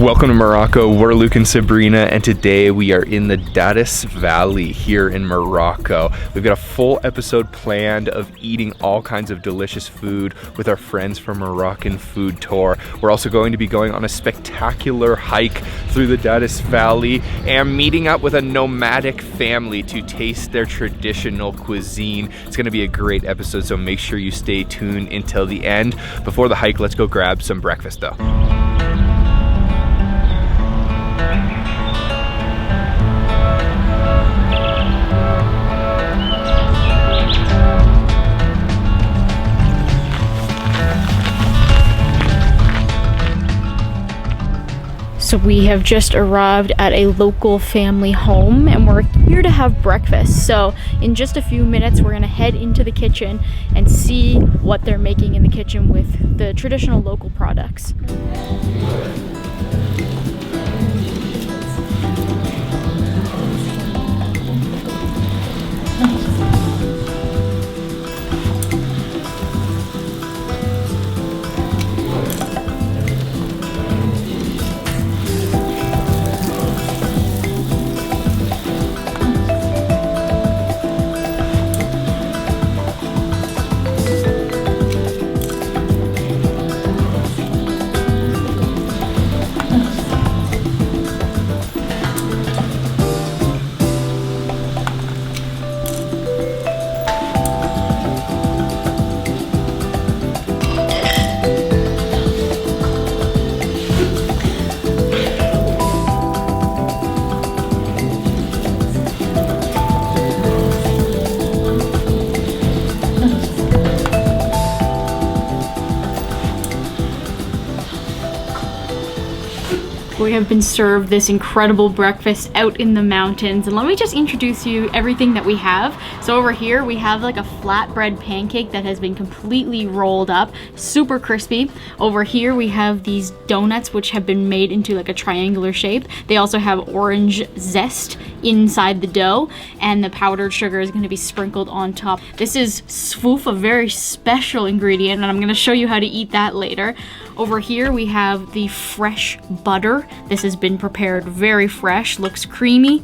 Welcome to Morocco. We're Luke and Sabrina, and today we are in the Dadès Valley here in Morocco. We've got a full episode planned of eating all kinds of delicious food with our friends from Moroccan Food Tour. We're also going to be going on a spectacular hike through the Dadès Valley and meeting up with a nomadic family to taste their traditional cuisine. It's going to be a great episode, so make sure you stay tuned until the end. Before the hike, let's go grab some breakfast though. So we have just arrived at a local family home and we're here to have breakfast. So in just a few minutes, we're gonna head into the kitchen and see what they're making in the kitchen with the traditional local products. We have been served this incredible breakfast out in the mountains, and let me just introduce you everything that we have. So over here we have like a flatbread pancake that has been completely rolled up, super crispy. Over here we have these donuts which have been made into like a triangular shape. They also have orange zest inside the dough, and the powdered sugar is going to be sprinkled on top. This is svoof, a very special ingredient, and I'm going to show you how to eat that later. Over here we have the fresh butter. This has been prepared very fresh, looks creamy.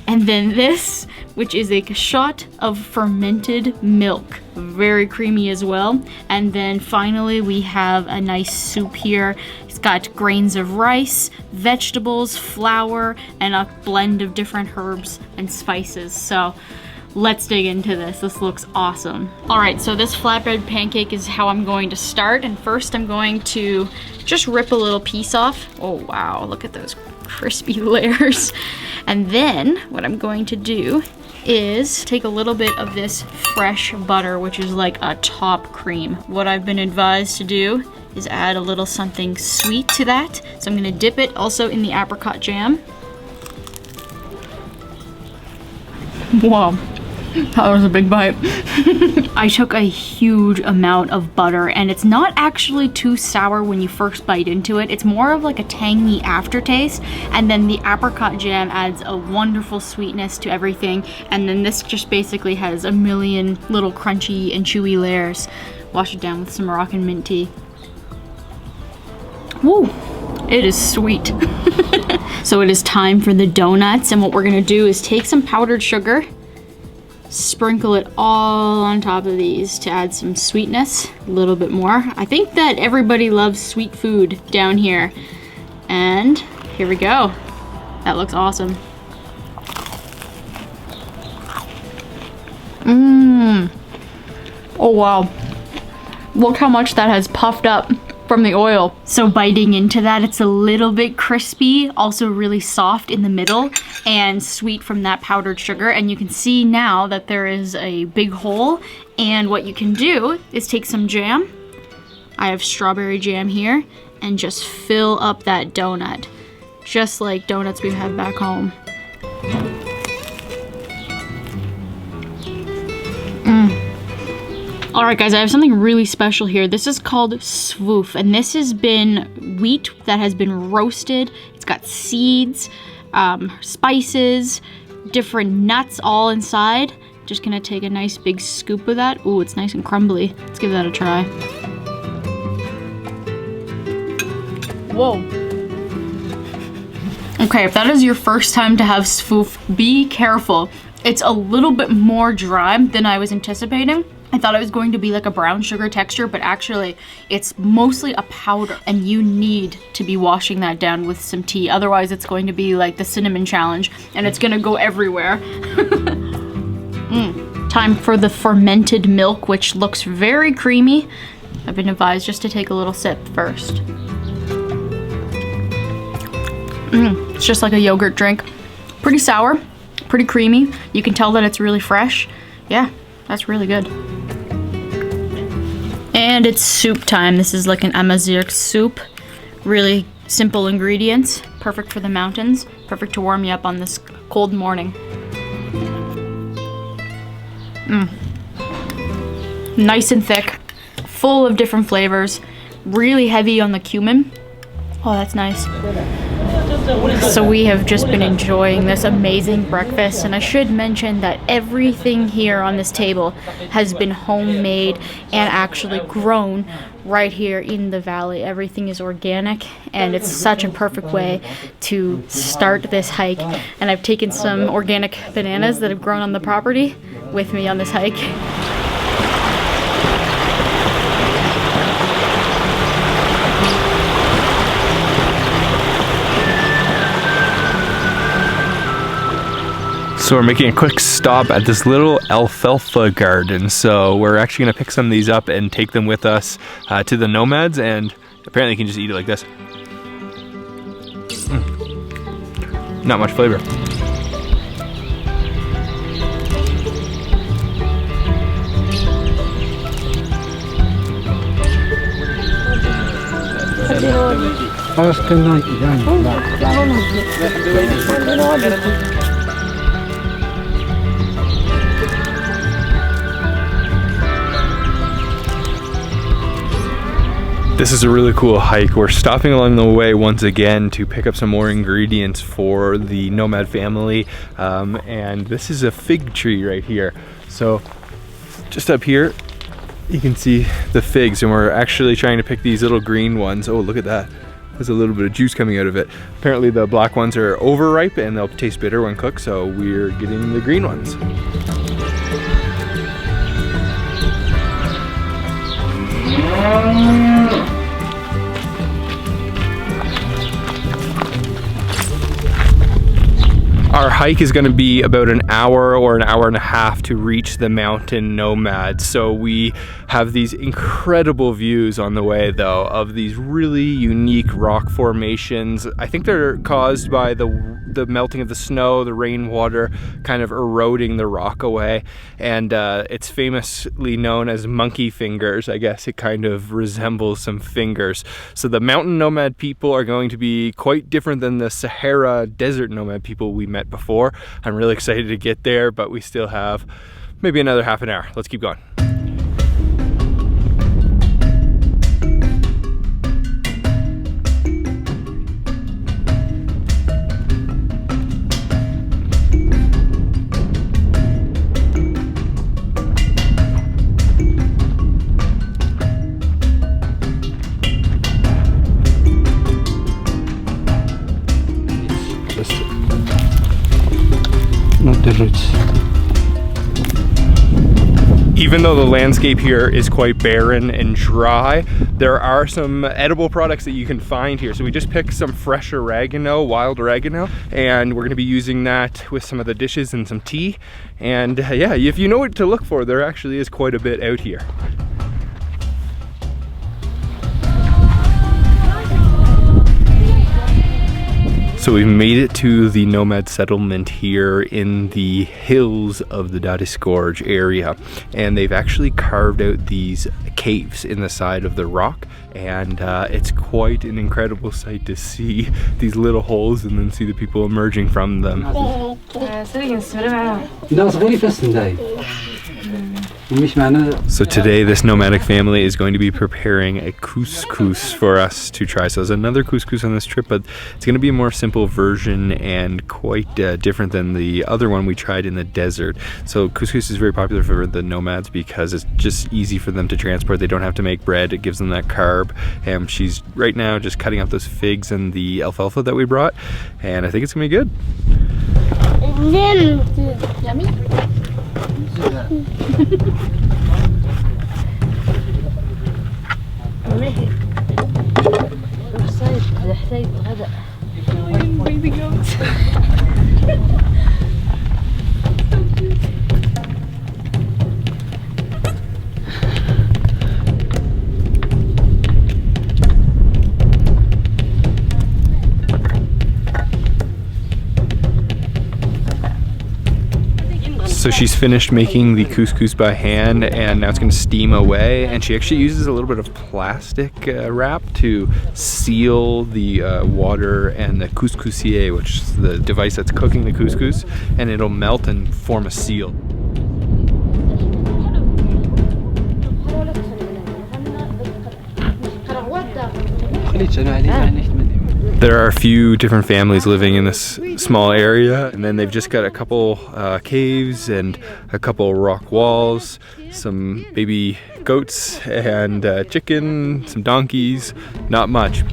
And then this, which is a shot of fermented milk, very creamy as well. And then finally we have a nice soup here. It's got grains of rice, vegetables, flour, and a blend of different herbs and spices. So let's dig into this. This looks awesome. All right, so this flatbread pancake is how I'm going to start. And first I'm going to just rip a little piece off. Oh wow, look at those crispy layers. And then what I'm going to do is take a little bit of this fresh butter, which is like a top cream. What I've been advised to do is add a little something sweet to that. So I'm gonna dip it also in the apricot jam. Wow. That was a big bite. I took a huge amount of butter, and it's not actually too sour when you first bite into it. It's more of like a tangy aftertaste, and then the apricot jam adds a wonderful sweetness to everything, and then this just basically has a million little crunchy and chewy layers. Wash it down with some Moroccan mint tea. Woo! It is sweet. So it is time for the donuts, and what we're gonna do is take some powdered sugar, sprinkle it all on top of these to add some sweetness, a little bit more. I think that everybody loves sweet food down here. And here we go. That looks awesome. Oh wow. Look how much that has puffed up from the oil. So biting into that, it's a little bit crispy, also really soft in the middle, and sweet from that powdered sugar. And you can see now that there is a big hole, and what you can do is take some jam. I have strawberry jam here, and just fill up that donut, just like donuts we have back home. All right, guys, I have something really special here. This is called svoof, and this has been wheat that has been roasted. It's got seeds, spices, different nuts all inside. Just gonna take a nice big scoop of that. Ooh, it's nice and crumbly. Let's give that a try. Whoa. Okay, if that is your first time to have sfoof, be careful. It's a little bit more dry than I was anticipating. I thought it was going to be like a brown sugar texture, but actually it's mostly a powder, and you need to be washing that down with some tea. Otherwise it's going to be like the cinnamon challenge and it's gonna go everywhere. Time for the fermented milk, which looks very creamy. I've been advised just to take a little sip first. It's just like a yogurt drink. Pretty sour, pretty creamy. You can tell that it's really fresh. Yeah, that's really good. And it's soup time. This is like an Amazigh soup. Really simple ingredients. Perfect for the mountains. Perfect to warm you up on this cold morning. Nice and thick. Full of different flavors. Really heavy on the cumin. Oh, that's nice. So we have just been enjoying this amazing breakfast, and I should mention that everything here on this table has been homemade and actually grown right here in the valley. Everything is organic, and it's such a perfect way to start this hike. And I've taken some organic bananas that have grown on the property with me on this hike. So we're making a quick stop at this little alfalfa garden. So we're actually gonna pick some of these up and take them with us to the nomads, and apparently you can just eat it like this. Not much flavor. This is a really cool hike. We're stopping along the way once again to pick up some more ingredients for the nomad family. And this is a fig tree right here. So just up here, you can see the figs, and we're actually trying to pick these little green ones. Oh, look at that. There's a little bit of juice coming out of it. Apparently the black ones are overripe and they'll taste bitter when cooked, so we're getting the green ones. Our hike is going to be about an hour or an hour and a half to reach the mountain nomads. So we have these incredible views on the way though of these really unique rock formations. I think they're caused by the melting of the snow, the rainwater kind of eroding the rock away. And it's famously known as monkey fingers. I guess it kind of resembles some fingers. So the mountain nomad people are going to be quite different than the Sahara desert nomad people we met before. I'm really excited to get there, but we still have maybe another half an hour. Let's keep going. Not the roots. Even though the landscape here is quite barren and dry, there are some edible products that you can find here. So we just picked some fresh oregano, wild oregano, and we're gonna be using that with some of the dishes and some tea. And yeah, if you know what to look for, there actually is quite a bit out here. So we've made it to the nomad settlement here in the hills of the Dadès Gorge area, and they've actually carved out these caves in the side of the rock, and it's quite an incredible sight to see these little holes and then see the people emerging from them. So today this nomadic family is going to be preparing a couscous for us to try. So there's another couscous on this trip, but it's going to be a more simple version and quite different than the other one we tried in the desert. So couscous is very popular for the nomads because it's just easy for them to transport. They don't have to make bread. It gives them that carb. And she's right now just cutting up those figs and the alfalfa that we brought, and I think it's going to be good. Yummy. Baby goats. So she's finished making the couscous by hand, and now it's going to steam away, and she actually uses a little bit of plastic wrap to seal the water and the couscousier, which is the device that's cooking the couscous, and it'll melt and form a seal. There are a few different families living in this small area, and then they've just got a couple caves and a couple rock walls, some baby goats and chicken, some donkeys, not much.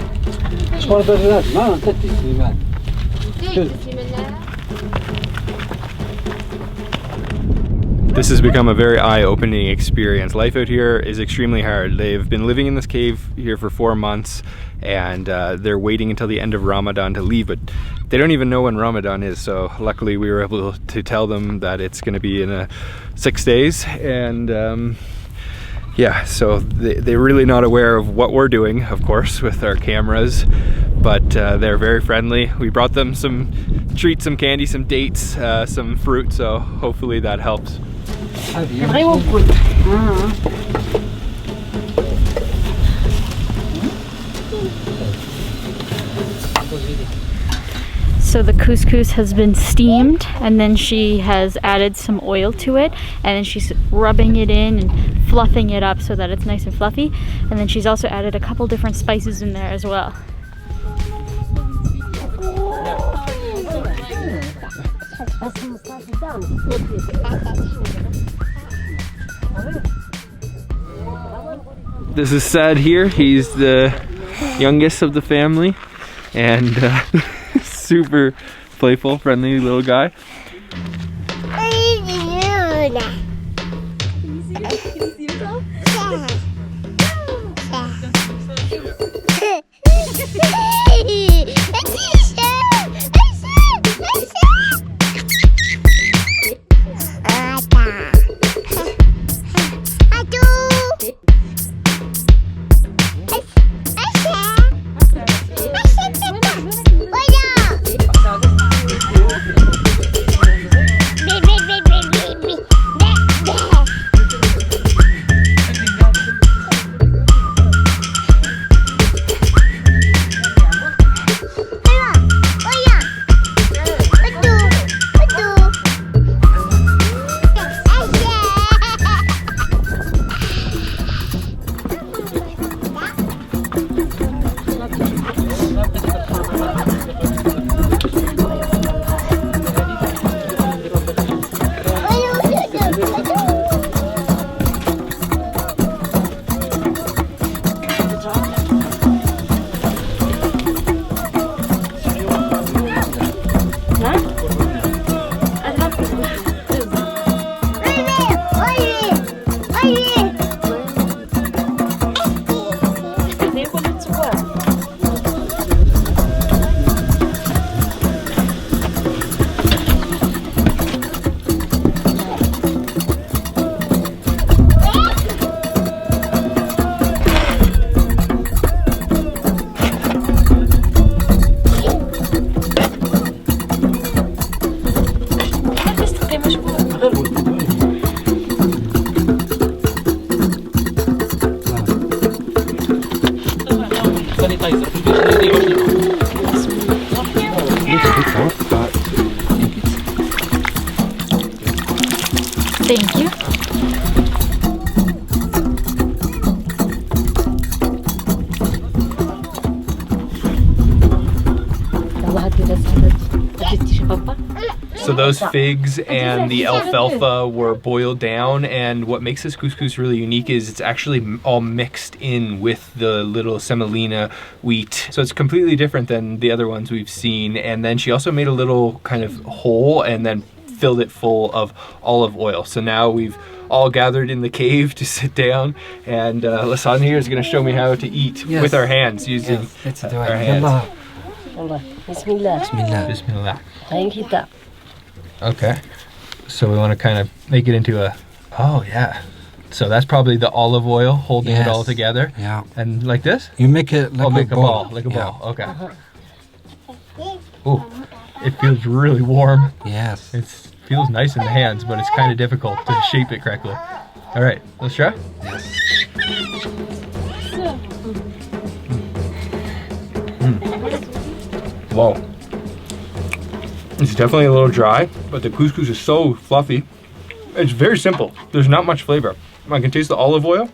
This has become a very eye-opening experience. Life out here is extremely hard. They've been living in this cave here for 4 months, and they're waiting until the end of Ramadan to leave, but they don't even know when Ramadan is, so luckily we were able to tell them that it's going to be in 6 days, and yeah, so they're really not aware of what we're doing, of course, with our cameras, but they're very friendly. We brought them some treats, some candy, some dates, some fruit, so hopefully that helps. So the couscous has been steamed, and then she has added some oil to it, and then she's rubbing it in and fluffing it up so that it's nice and fluffy, and then she's also added a couple different spices in there as well. This is Sad here. He's the youngest of the family, and super playful, friendly little guy. Thank you. So those figs and the alfalfa were boiled down, and what makes this couscous really unique is it's actually all mixed in with the little semolina wheat. So it's completely different than the other ones we've seen. And then she also made a little kind of hole and then filled it full of olive oil. So now we've all gathered in the cave to sit down, and Larsson here is going to show me how to eat with our hands, using our hands. Bismillah. Bismillah. Okay, so we want to kind of make it into a, oh yeah. So that's probably the olive oil holding it all together. Yeah. And like this? You make it like a ball. Like a ball, okay. Ooh, it feels really warm. Yes. It feels nice in the hands, but it's kind of difficult to shape it correctly. All right, let's try. Yes. Whoa. It's definitely a little dry, but the couscous is so fluffy. It's very simple. There's not much flavor. I can taste the olive oil.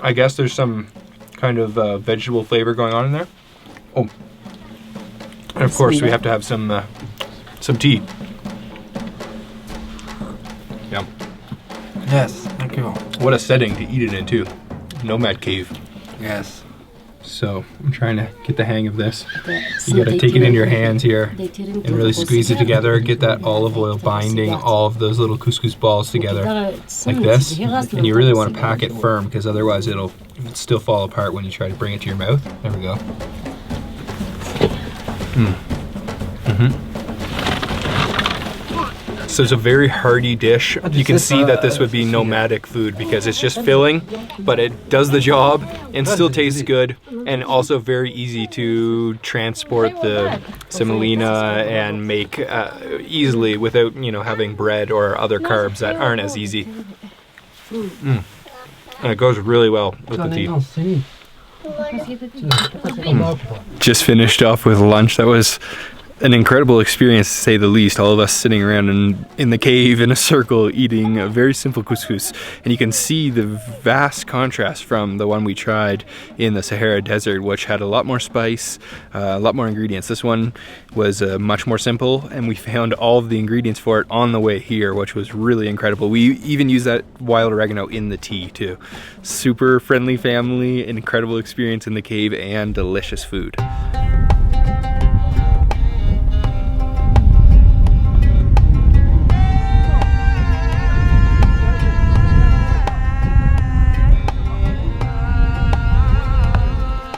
I guess there's some kind of vegetable flavor going on in there. Oh, and of course we have to have some tea. Yum. Yes, thank you. What a setting to eat it in too. Nomad cave. Yes. So I'm trying to get the hang of this. You gotta take it in your hands here and really squeeze it together, get that olive oil binding all of those little couscous balls together like this. And you really want to pack it firm, because otherwise it'll still fall apart when you try to bring it to your mouth. There we go. So it's a very hearty dish. You can see that this would be nomadic food because it's just filling, but it does the job and still tastes good, and also very easy to transport the semolina and make easily without, you know, having bread or other carbs that aren't as easy. And it goes really well with the tea. Just finished off with lunch. That was an incredible experience, to say the least. All of us sitting around in the cave in a circle eating a very simple couscous, and you can see the vast contrast from the one we tried in the Sahara Desert, which had a lot more spice, a lot more ingredients. This one was much more simple, and we found all of the ingredients for it on the way here, which was really incredible. We even used that wild oregano in the tea too. Super friendly family, an incredible experience in the cave, and delicious food.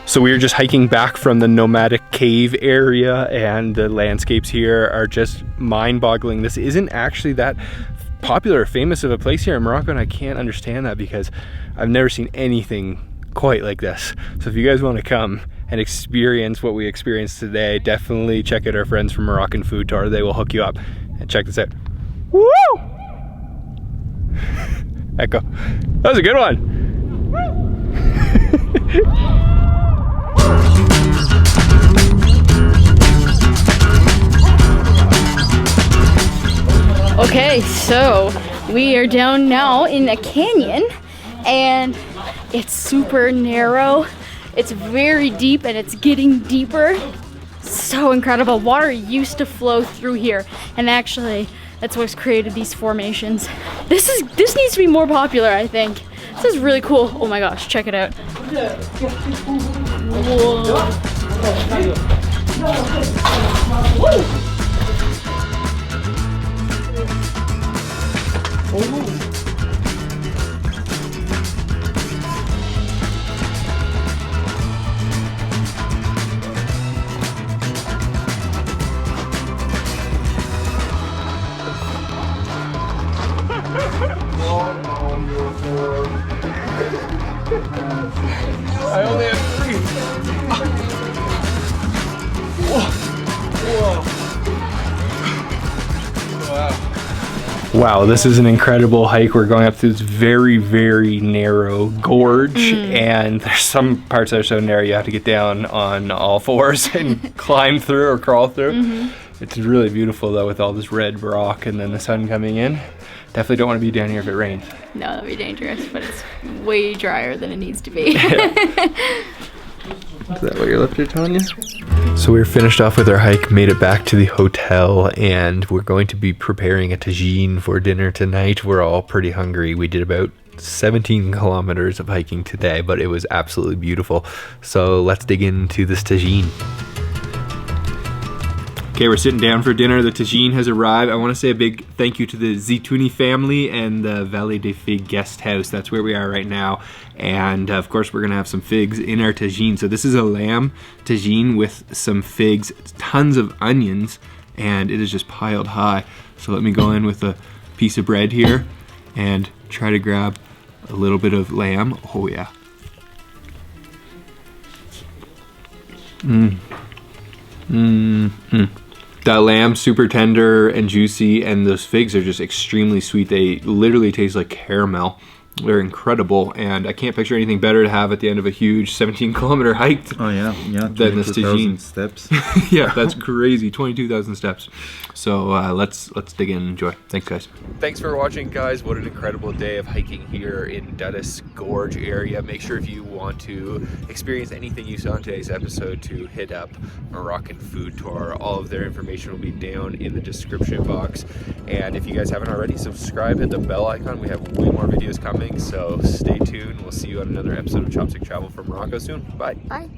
So we were just hiking back from the nomadic cave area, and the landscapes here are just mind-boggling. This isn't actually that popular or famous of a place here in Morocco, and I can't understand that because I've never seen anything quite like this. So if you guys want to come and experience what we experienced today, definitely check out our friends from Moroccan Food Tour. They will hook you up. And check this out. Woo! Echo. That was a good one. Okay, so we are down now in a canyon, and it's super narrow. It's very deep, and it's getting deeper. So incredible. Water used to flow through here, and actually that's what's created these formations. This needs to be more popular, I think. This is really cool. Oh my gosh, check it out. Whoa. I only have 3. Wow, this is an incredible hike. We're going up through this very, very narrow gorge, and there's some parts that are so narrow you have to get down on all fours and climb through or crawl through. It's really beautiful though, with all this red rock and then the sun coming in. Definitely don't want to be down here if it rains. No, that'd be dangerous, but it's way drier than it needs to be. Is that what your lips are telling you? So we're finished off with our hike, made it back to the hotel, and we're going to be preparing a tagine for dinner tonight. We're all pretty hungry. We did about 17 kilometers of hiking today, but it was absolutely beautiful. So let's dig into this tagine. Okay, we're sitting down for dinner. The tagine has arrived. I want to say a big thank you to the Ezzaytouni family and the Vallée des Figues guest house. That's where we are right now. And of course, we're gonna have some figs in our tagine. So this is a lamb tagine with some figs, tons of onions, and it is just piled high. So let me go in with a piece of bread here and try to grab a little bit of lamb. Oh yeah. That lamb, super tender and juicy, and those figs are just extremely sweet. They literally taste like caramel. They're incredible, and I can't picture anything better to have at the end of a huge 17-kilometer hike. Oh yeah, than this tagine. steps. Yeah, that's crazy. 22,000 steps. So let's dig in and enjoy. Thanks, guys. Thanks for watching, guys. What an incredible day of hiking here in Dadès Gorge area. Make sure if you want to experience anything you saw in today's episode to hit up Moroccan Food Tour. All of their information will be down in the description box. And if you guys haven't already, subscribe, hit the bell icon. We have way more videos coming, so stay tuned. We'll see you on another episode of Chopstick Travel from Morocco soon. Bye. Bye.